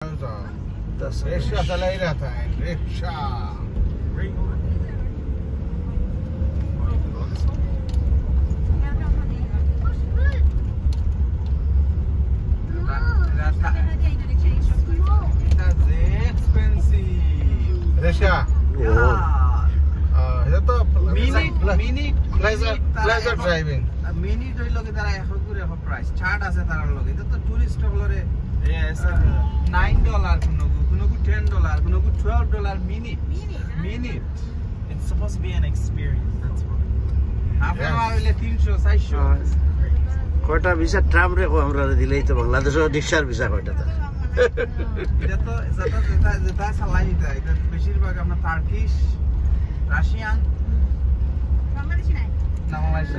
Rickshaw चला ही रहता है रिक्शा रिक्शा এটা তো মিনি প্লেজার ড্রাইভিং মিনি ধৰি লগে তারা 100 প্রাইস ছাড় আছে তার লগে এটা তো টুরিস্ট হলরে $9 কোনো $10 কোনো $12 mini It's supposed to be an experience, that's why. আপনারা হইলে 300 400 কয়টা ভিসা ট্রাম রেখো আমরা দিলেই তো বাংলাদেশের রিক্সার ভিসা কয়টা তা এটা তো যেটা চালাইতে এটা বেশিরভাগ আমরা টার্কিশ রাশিয়ান বাংলাদেশি নাই না বাংলাদেশি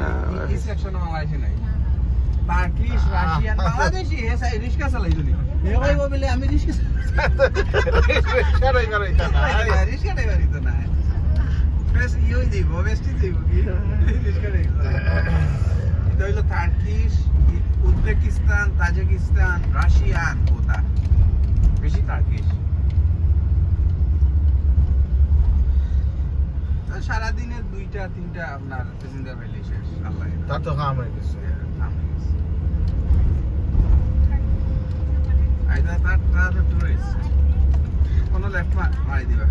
এই সেকশনে বাংলাদেশি নাই টার্কিশ রাশিয়ান বাংলাদেশি এসে রিক্সা চালাইছনি হে ভাই বলে আমি রিক্সা রিক্সা ড্রাইভারই তো না বেশ ইউই দিব বেশি দিব কি রিক্সা ড্রাইভার এটা হলো টার্কিশ উজবেকিস্তান তাজিকিস্তান রাশিয়ান ওটা বেশি টার্কিশ সারা দিনে 2টা 3টা আপনার প্যাসেঞ্জার হইলে শেষ আল্লাহ তার তো কাম হয়ে গেছে আইদা তার টুরিস্ট কোন লেফট মারি দিবা